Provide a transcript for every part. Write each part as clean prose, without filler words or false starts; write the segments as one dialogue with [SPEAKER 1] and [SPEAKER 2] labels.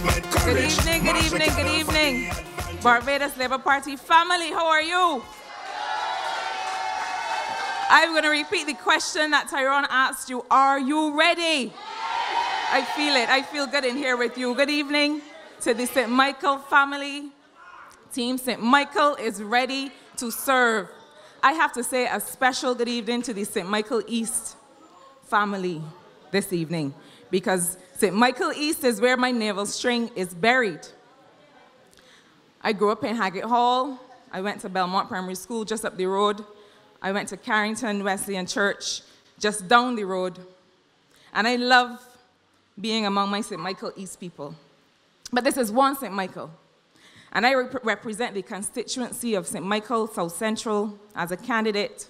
[SPEAKER 1] Good evening, good evening, good evening. Barbados Labour Party family, how are you? I'm going to repeat the question that Tyrone asked you. Are you ready? I feel it. I feel good in here with you. Good evening to the St. Michael family. Team St. Michael is ready to serve. I have to say a special good evening to the St. Michael East family this evening, because St. Michael East is where my navel string is buried. I grew up in Haggett Hall. I went to Belmont Primary School just up the road. I went to Carrington Wesleyan Church just down the road. And I love being among my St. Michael East people. But this is one St. Michael. And I represent the constituency of St. Michael South Central as a candidate.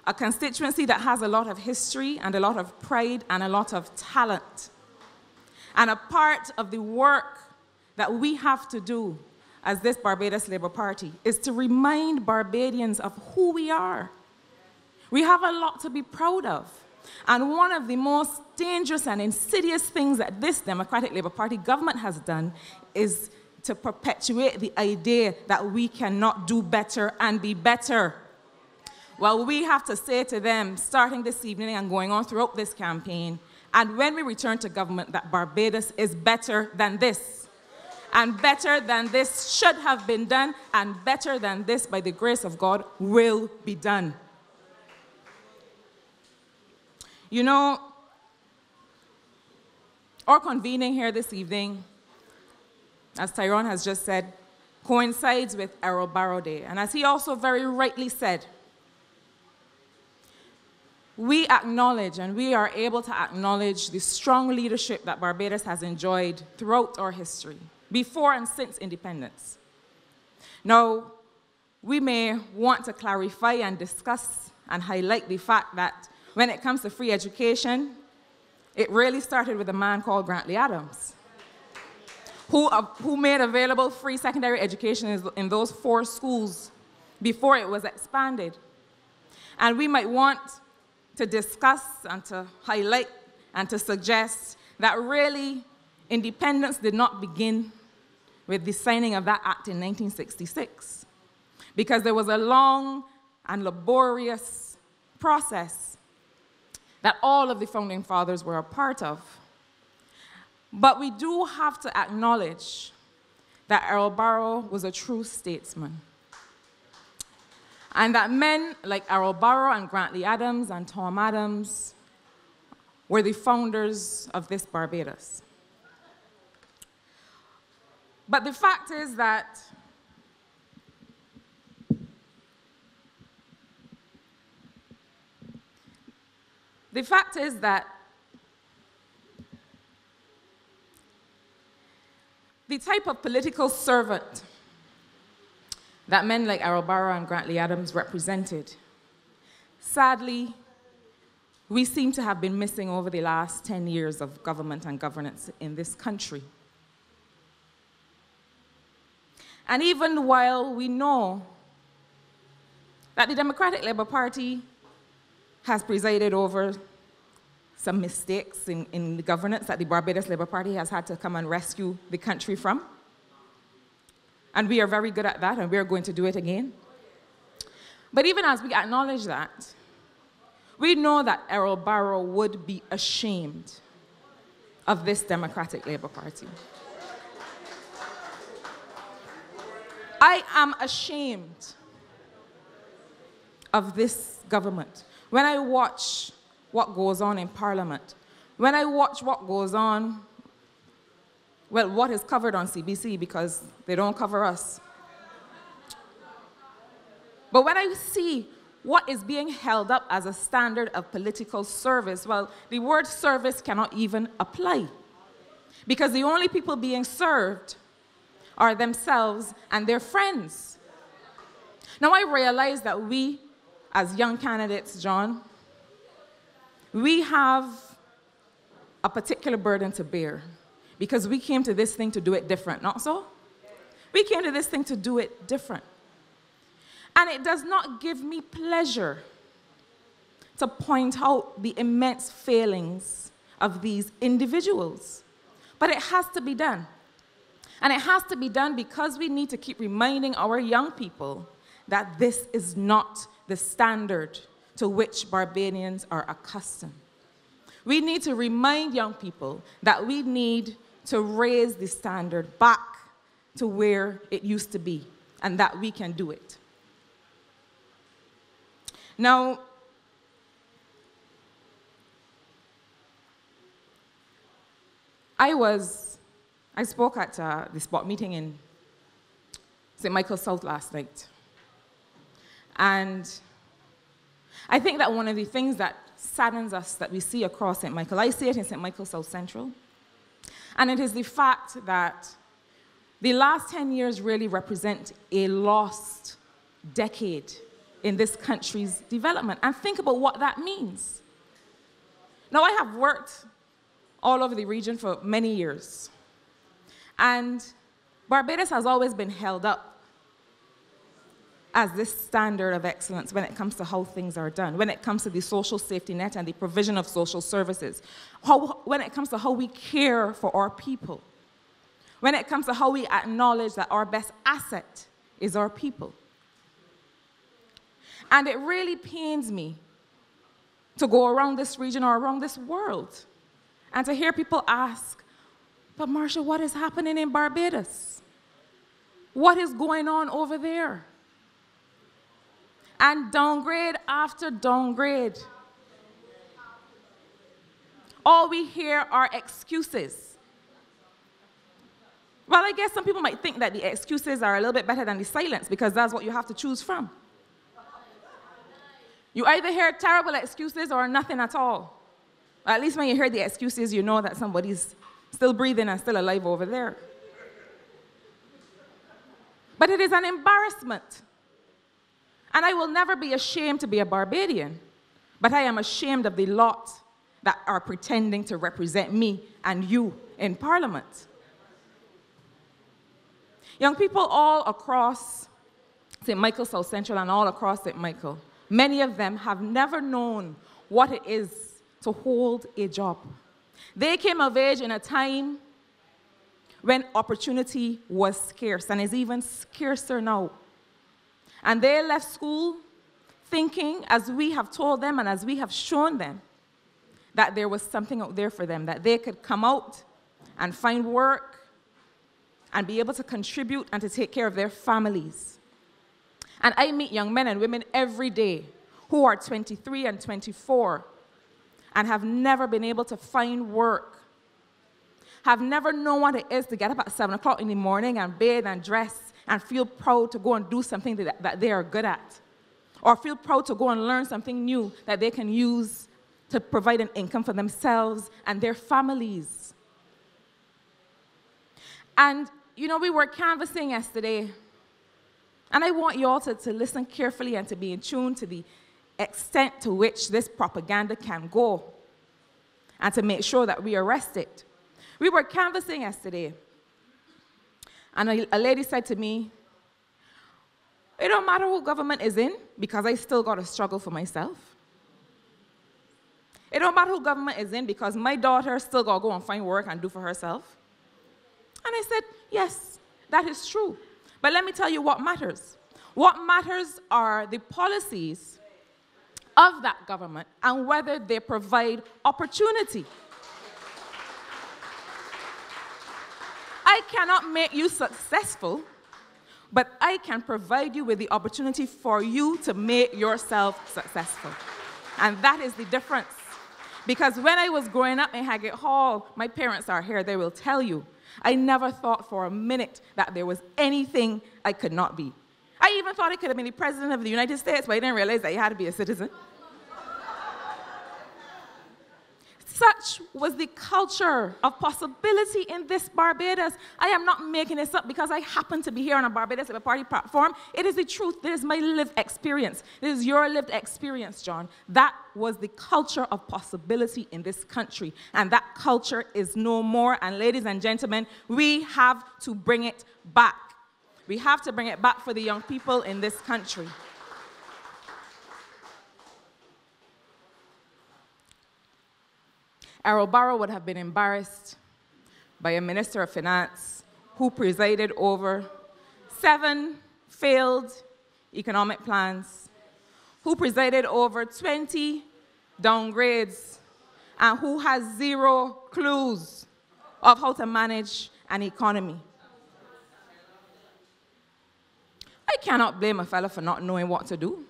[SPEAKER 1] A constituency that has a lot of history and a lot of pride and a lot of talent. And a part of the work that we have to do as this Barbados Labour Party is to remind Barbadians of who we are. We have a lot to be proud of. And one of the most dangerous and insidious things that this Democratic Labour Party government has done is to perpetuate the idea that we cannot do better and be better. Well, we have to say to them, starting this evening and going on throughout this campaign, and when we return to government, that Barbados is better than this. And better than this should have been done, and better than this, by the grace of God, will be done. You know, our convening here this evening, as Tyrone has just said, coincides with Errol Barrow Day. And as he also very rightly said, we acknowledge, and we are able to acknowledge, the strong leadership that Barbados has enjoyed throughout our history, before and since independence. Now, we may want to clarify and discuss and highlight the fact that when it comes to free education, it really started with a man called Grantley Adams, who made available free secondary education in those 4 schools before it was expanded. And we might want to discuss and to highlight and to suggest that really independence did not begin with the signing of that act in 1966, because there was a long and laborious process that all of the founding fathers were a part of. But we do have to acknowledge that Errol Barrow was a true statesman, and that men like Errol Barrow and Grantley Adams and Tom Adams were the founders of this Barbados. But the fact is that the type of political servant that men like Errol Barrow and Grantley Adams represented, sadly, we seem to have been missing over the last 10 years of government and governance in this country. And even while we know that the Democratic Labour Party has presided over some mistakes in the governance that the Barbados Labour Party has had to come and rescue the country from, and we are very good at that, and we are going to do it again. But even as we acknowledge that, we know that Errol Barrow would be ashamed of this Democratic Labour Party. I am ashamed of this government. When I watch what goes on in Parliament, when I watch what goes on, well, what is covered on CBC, because they don't cover us. But when I see what is being held up as a standard of political service, well, the word service cannot even apply, because the only people being served are themselves and their friends. Now, I realize that we, as young candidates, John, we have a particular burden to bear, because we came to this thing to do it different, not so? We came to this thing to do it different. And it does not give me pleasure to point out the immense failings of these individuals. But it has to be done. And it has to be done because we need to keep reminding our young people that this is not the standard to which Barbadians are accustomed. We need to remind young people that we need to raise the standard back to where it used to be, and that we can do it. Now, I spoke at the spot meeting in St. Michael's South last night. And I think that one of the things that saddens us that we see across St. Michael, I see it in St. Michael's South Central, and it is the fact that the last 10 years really represent a lost decade in this country's development. And think about what that means. Now, I have worked all over the region for many years. And Barbados has always been held up as this standard of excellence when it comes to how things are done, when it comes to the social safety net and the provision of social services, when it comes to how we care for our people, when it comes to how we acknowledge that our best asset is our people. And it really pains me to go around this region or around this world and to hear people ask, but Marsha, what is happening in Barbados? What is going on over there? And downgrade after downgrade. All we hear are excuses. Well, I guess some people might think that the excuses are a little bit better than the silence because that's what you have to choose from. You either hear terrible excuses or nothing at all. At least when you hear the excuses, you know that somebody's still breathing and still alive over there. But it is an embarrassment. And I will never be ashamed to be a Barbadian, but I am ashamed of the lot that are pretending to represent me and you in Parliament. Young people all across St. Michael South Central and all across St. Michael, many of them have never known what it is to hold a job. They came of age in a time when opportunity was scarce and is even scarcer now. And they left school thinking, as we have told them and as we have shown them, that there was something out there for them, that they could come out and find work and be able to contribute and to take care of their families. And I meet young men and women every day who are 23 and 24 and have never been able to find work, have never known what it is to get up at 7 o'clock in the morning and bathe and dress and feel proud to go and do something that they are good at, or feel proud to go and learn something new that they can use to provide an income for themselves and their families. And, you know, we were canvassing yesterday, and I want you all to listen carefully and to be in tune to the extent to which this propaganda can go and to make sure that we arrest it. We were canvassing yesterday, and a lady said to me, it don't matter who government is in, because I still got to struggle for myself. It don't matter who government is in, because my daughter still got to go and find work and do for herself. And I said, yes, that is true. But let me tell you what matters. What matters are the policies of that government and whether they provide opportunity. I cannot make you successful, but I can provide you with the opportunity for you to make yourself successful. And that is the difference. Because when I was growing up in Haggett Hall, my parents are here, they will tell you, I never thought for a minute that there was anything I could not be. I even thought I could have been the president of the United States, but I didn't realize that you had to be a citizen. Such was the culture of possibility in this Barbados. I am not making this up because I happen to be here on a Barbados party platform. It is the truth. This is my lived experience. This is your lived experience, John. That was the culture of possibility in this country. And that culture is no more. And ladies and gentlemen, we have to bring it back. We have to bring it back for the young people in this country. Errol Barrow would have been embarrassed by a Minister of Finance who presided over 7 failed economic plans, who presided over 20 downgrades, and who has 0 clues of how to manage an economy. I cannot blame a fella for not knowing what to do.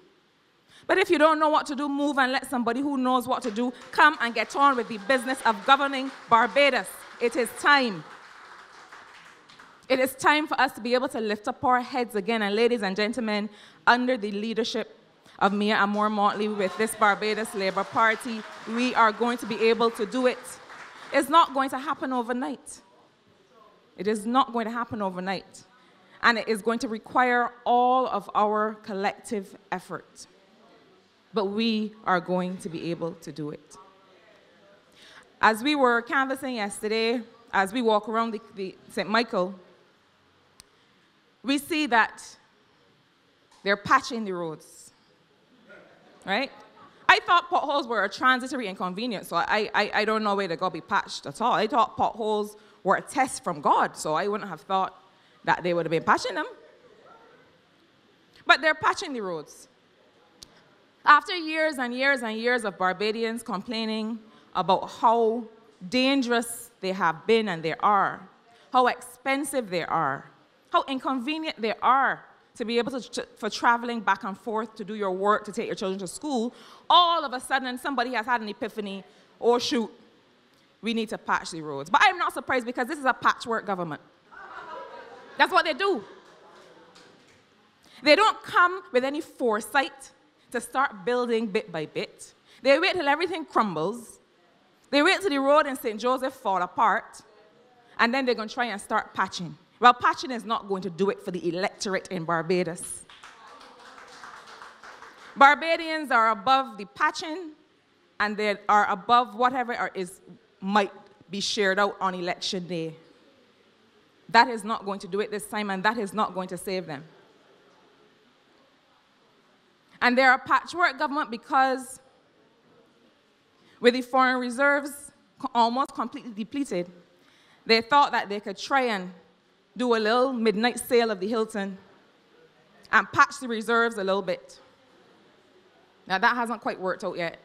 [SPEAKER 1] But if you don't know what to do, move and let somebody who knows what to do come and get on with the business of governing Barbados. It is time. It is time for us to be able to lift up our heads again. And ladies and gentlemen, under the leadership of Mia Amor Motley with this Barbados Labour Party, we are going to be able to do it. It's not going to happen overnight. It is not going to happen overnight. And it is going to require all of our collective effort. But we are going to be able to do it. As we were canvassing yesterday, as we walk around the St. Michael, we see that they're patching the roads, right? I thought potholes were a transitory inconvenience, so I don't know where they're going to be patched at all. I thought potholes were a test from God, so I wouldn't have thought that they would have been patching them. But they're patching the roads. After years and years and years of Barbadians complaining about how dangerous they have been and they are, how expensive they are, how inconvenient they are to be able to, for traveling back and forth to do your work, to take your children to school, all of a sudden somebody has had an epiphany, oh shoot, we need to patch the roads. But I'm not surprised because this is a patchwork government. That's what they do. They don't come with any foresight to start building bit by bit. They wait till everything crumbles. They wait till the road in St. Joseph fall apart, and then they're going to try and start patching. Well, patching is not going to do it for the electorate in Barbados. Barbadians are above the patching, and they are above whatever might be shared out on election day. That is not going to do it this time, and that is not going to save them. And they're a patchwork government because with the foreign reserves almost completely depleted, they thought that they could try and do a little midnight sale of the Hilton and patch the reserves a little bit. Now, that hasn't quite worked out yet.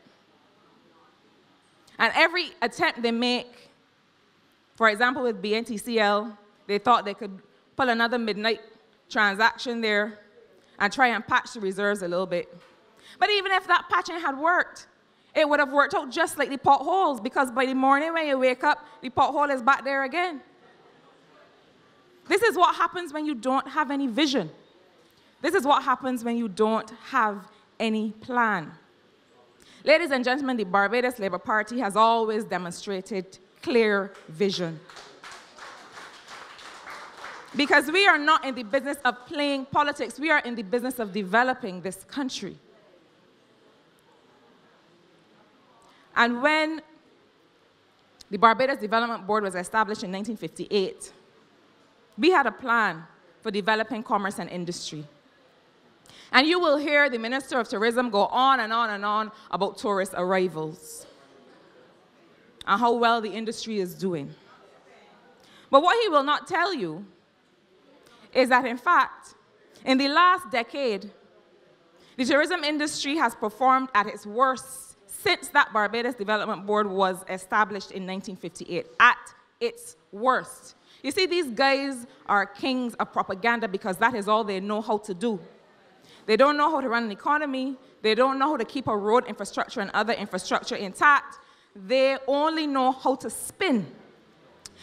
[SPEAKER 1] And every attempt they make, for example, with BNTCL, they thought they could pull another midnight transaction there and try and patch the reserves a little bit. But even if that patching had worked, it would have worked out just like the potholes, because by the morning when you wake up, the pothole is back there again. This is what happens when you don't have any vision. This is what happens when you don't have any plan. Ladies and gentlemen, the Barbados Labour Party has always demonstrated clear vision. Because we are not in the business of playing politics, we are in the business of developing this country. And when the Barbados Development Board was established in 1958, we had a plan for developing commerce and industry. And you will hear the Minister of Tourism go on and on and on about tourist arrivals and how well the industry is doing. But what he will not tell you is that, in fact, in the last decade, the tourism industry has performed at its worst since that Barbados Development Board was established in 1958, at its worst. You see, these guys are kings of propaganda because that is all they know how to do. They don't know how to run an economy. They don't know how to keep a road infrastructure and other infrastructure intact. They only know how to spin.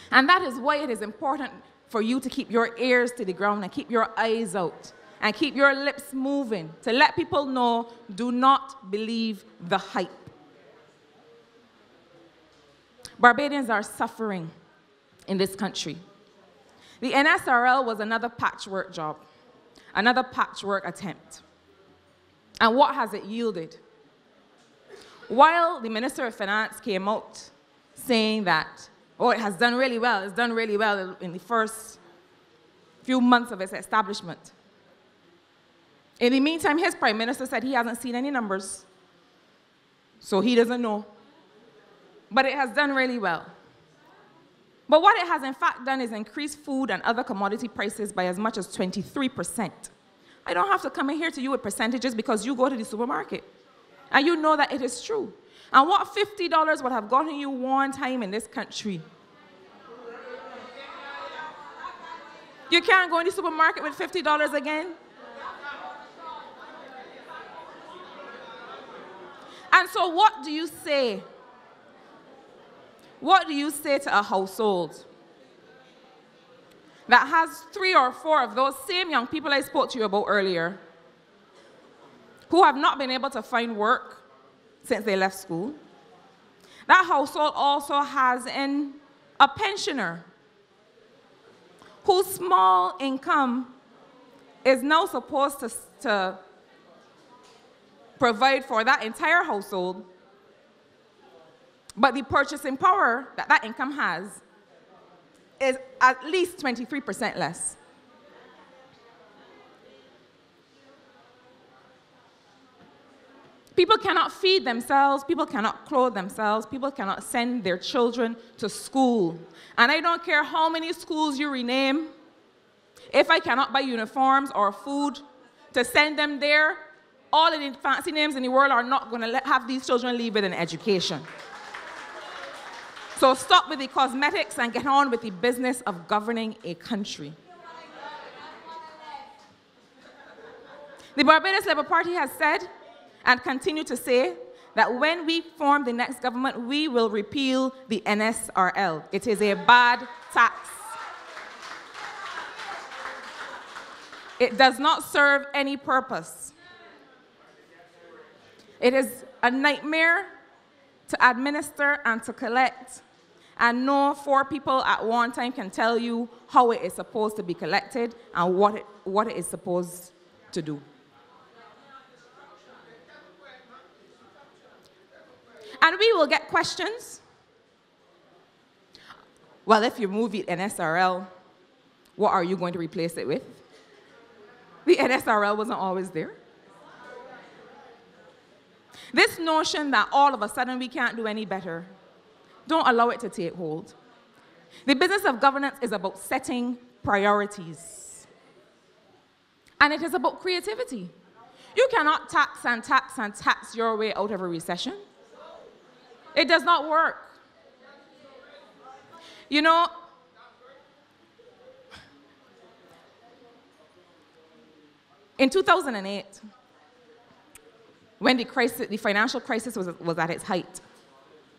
[SPEAKER 1] And that is why it is important for you to keep your ears to the ground and keep your eyes out and keep your lips moving to let people know, do not believe the hype. Barbadians are suffering in this country. The NSRL was another patchwork job, another patchwork attempt. And what has it yielded? While the Minister of Finance came out saying that, oh, it has done really well, it's done really well in the first few months of its establishment. In the meantime, his Prime Minister said he hasn't seen any numbers, so he doesn't know. But it has done really well. But what it has in fact done is increase food and other commodity prices by as much as 23%. I don't have to come in here to you with percentages because you go to the supermarket. And you know that it is true. And what $50 would have gotten you one time in this country? You can't go in the supermarket with $50 again? And so what do you say? What do you say to a household that has 3 or 4 of those same young people I spoke to you about earlier who have not been able to find work since they left school? That household also has a pensioner whose small income is now supposed to provide for that entire household, but the purchasing power that that income has is at least 23% less. People cannot feed themselves, people cannot clothe themselves, people cannot send their children to school. And I don't care how many schools you rename, if I cannot buy uniforms or food to send them there, all of the fancy names in the world are not going to have these children leave with an education. So stop with the cosmetics and get on with the business of governing a country. The Barbados Labour Party has said and continue to say that when we form the next government, we will repeal the NSRL. It is a bad tax. It does not serve any purpose. It is a nightmare to administer and to collect, and no 4 people at one time can tell you how it is supposed to be collected and what it is supposed to do. And we will get questions. Well, if you move the NSRL, what are you going to replace it with? The NSRL wasn't always there. This notion that all of a sudden we can't do any better, don't allow it to take hold. The business of governance is about setting priorities. And it is about creativity. You cannot tax and tax and tax your way out of a recession. It does not work. You know, in 2008, when the financial crisis was at its height,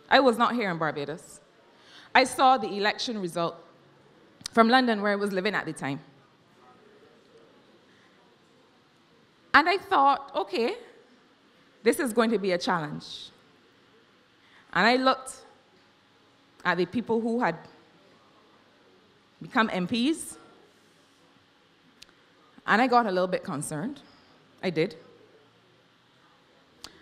[SPEAKER 1] I was not here in Barbados. I saw the election result from London, where I was living at the time. And I thought, okay, this is going to be a challenge. And I looked at the people who had become MPs, and I got a little bit concerned. I did.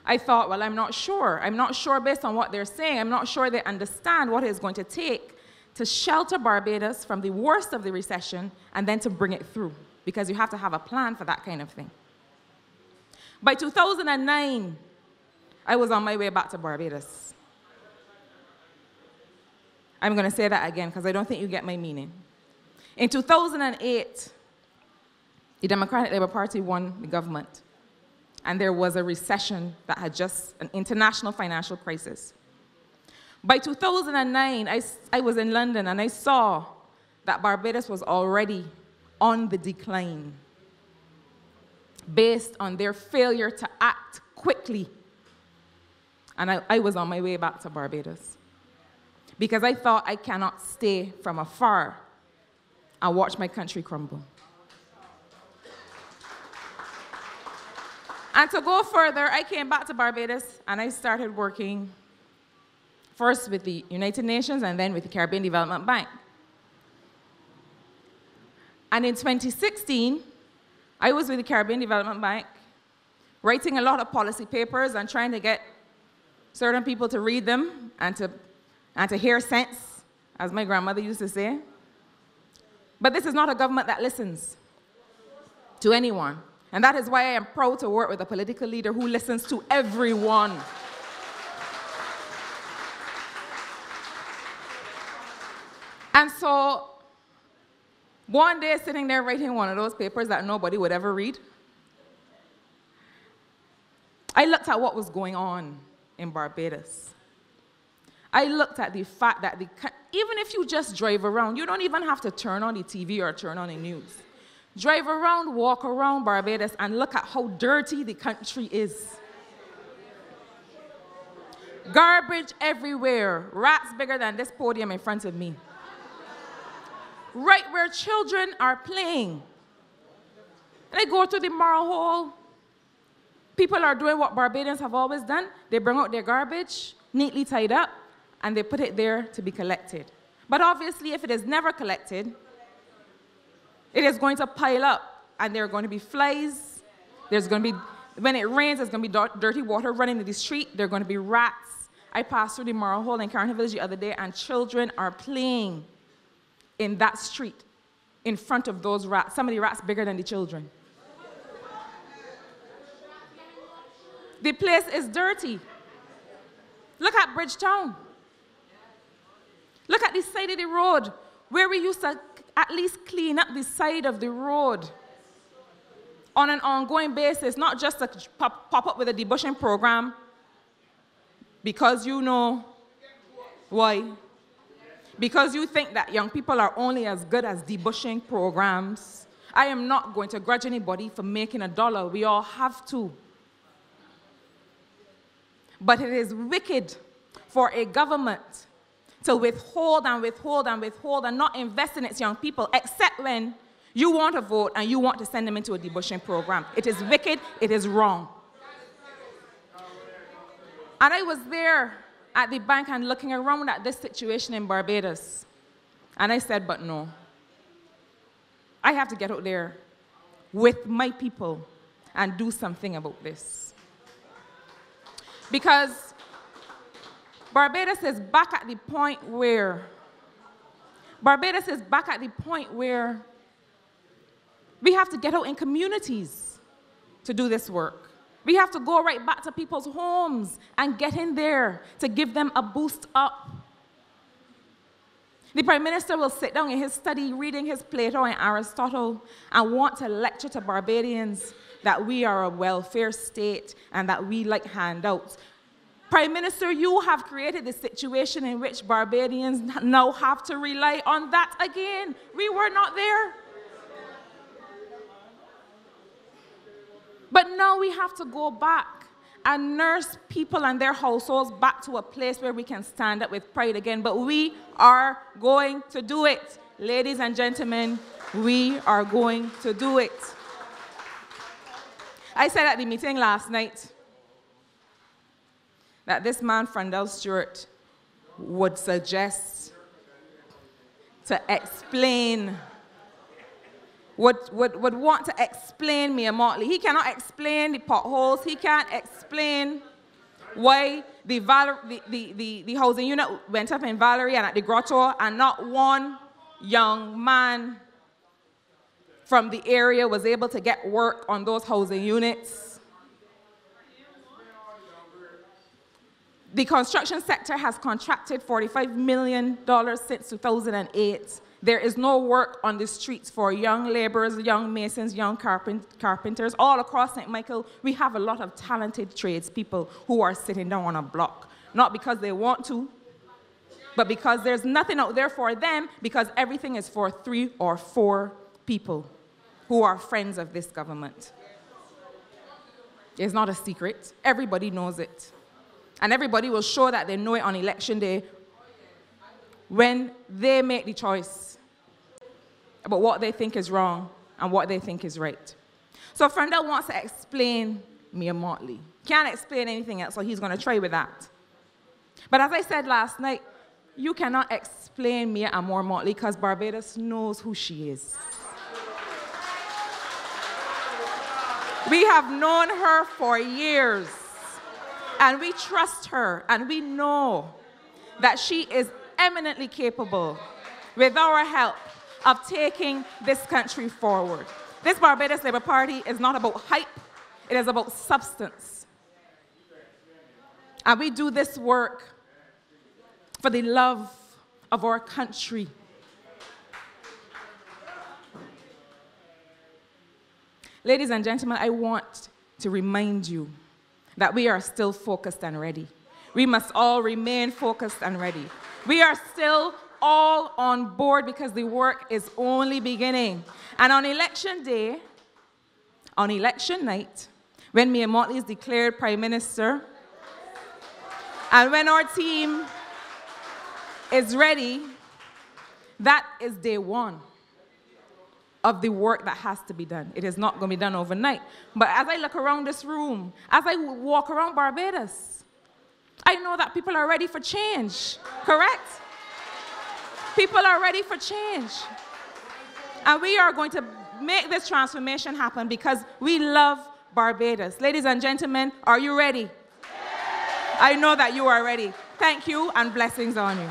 [SPEAKER 1] I thought, well, I'm not sure. I'm not sure based on what they're saying. I'm not sure they understand what it's going to take to shelter Barbados from the worst of the recession and then to bring it through, because you have to have a plan for that kind of thing. By 2009, I was on my way back to Barbados. I'm going to say that again because I don't think you get my meaning. In 2008, the Democratic Labour Party won the government, and there was a recession that had just an international financial crisis. By 2009, I was in London, and I saw that Barbados was already on the decline based on their failure to act quickly. And I was on my way back to Barbados because I thought I cannot stay from afar and watch my country crumble. And to go further, I came back to Barbados and I started working first with the United Nations and then with the Caribbean Development Bank. And in 2016, I was with the Caribbean Development Bank, writing a lot of policy papers and trying to get certain people to read them and to hear sense, as my grandmother used to say. But this is not a government that listens to anyone. And that is why I am proud to work with a political leader who listens to everyone. And so, one day sitting there writing one of those papers that nobody would ever read, I looked at what was going on in Barbados. I looked at the fact that even if you just drive around, you don't even have to turn on the TV or turn on the news. Drive around, walk around Barbados, and look at how dirty the country is. Garbage everywhere, rats bigger than this podium in front of me. Right where children are playing. And I go to the Moral Hall. People are doing what Barbadians have always done. They bring out their garbage, neatly tied up, and they put it there to be collected. But obviously, if it is never collected, it is going to pile up, and there are going to be flies. There's going to be, when it rains, there's going to be dirty water running in the street. There are going to be rats. I passed through the Moral Hall in Carnegie Village the other day, and children are playing in that street in front of those rats. Some of the rats bigger than the children. The place is dirty. Look at Bridgetown. Look at the side of the road where we used to at least clean up the side of the road on an ongoing basis, not just to pop up with a debushing program because you know why. Because you think that young people are only as good as debushing programs. I am not going to grudge anybody for making $1. We all have to. But it is wicked for a government to withhold and withhold and withhold and not invest in its young people, except when you want to vote and you want to send them into a debushing program. It is wicked, it is wrong. And I was there at the bank and looking around at this situation in Barbados. And I said, but no. I have to get out there with my people and do something about this. Because Barbados is back at the point where we have to get out in communities to do this work. We have to go right back to people's homes and get in there to give them a boost up. The Prime Minister will sit down in his study reading his Plato and Aristotle and want to lecture to Barbadians that we are a welfare state and that we like handouts. Prime Minister, you have created the situation in which Barbadians now have to rely on that again. We were not there. But now we have to go back and nurse people and their households back to a place where we can stand up with pride again. But we are going to do it. Ladies and gentlemen, we are going to do it. I said at the meeting last night that this man, Frandell Stewart, would suggest to explain, would want to explain Mayor Motley. He cannot explain the potholes. He can't explain why the housing unit went up in Valerie and at the Grotto, and not one young man from the area was able to get work on those housing units. The construction sector has contracted $45 million since 2008. There is no work on the streets for young laborers, young masons, young carpenters. All across St. Michael, we have a lot of talented tradespeople who are sitting down on a block. Not because they want to, but because there's nothing out there for them, because everything is for 3 or 4 people who are friends of this government. It's not a secret. Everybody knows it. And everybody will show that they know it on election day when they make the choice about what they think is wrong and what they think is right. So Frandell wants to explain Mayor Motley. Can't explain anything else, so he's going to try with that. But as I said last night, you cannot explain Mayor Amor Motley because Barbados knows who she is. We have known her for years. And we trust her, and we know that she is eminently capable, with our help, of taking this country forward. This Barbados Labour Party is not about hype, it is about substance. And we do this work for the love of our country Ladies and gentlemen, I want to remind you that we are still focused and ready. We must all remain focused and ready. We are still all on board because the work is only beginning. And on election day, on election night, when Mayor Motley is declared Prime Minister, and when our team is ready, that is day one of the work that has to be done. It is not going to be done overnight. But as I look around this room, as I walk around Barbados, I know that people are ready for change, correct? People are ready for change. And we are going to make this transformation happen because we love Barbados. Ladies and gentlemen, are you ready? I know that you are ready. Thank you and blessings on you.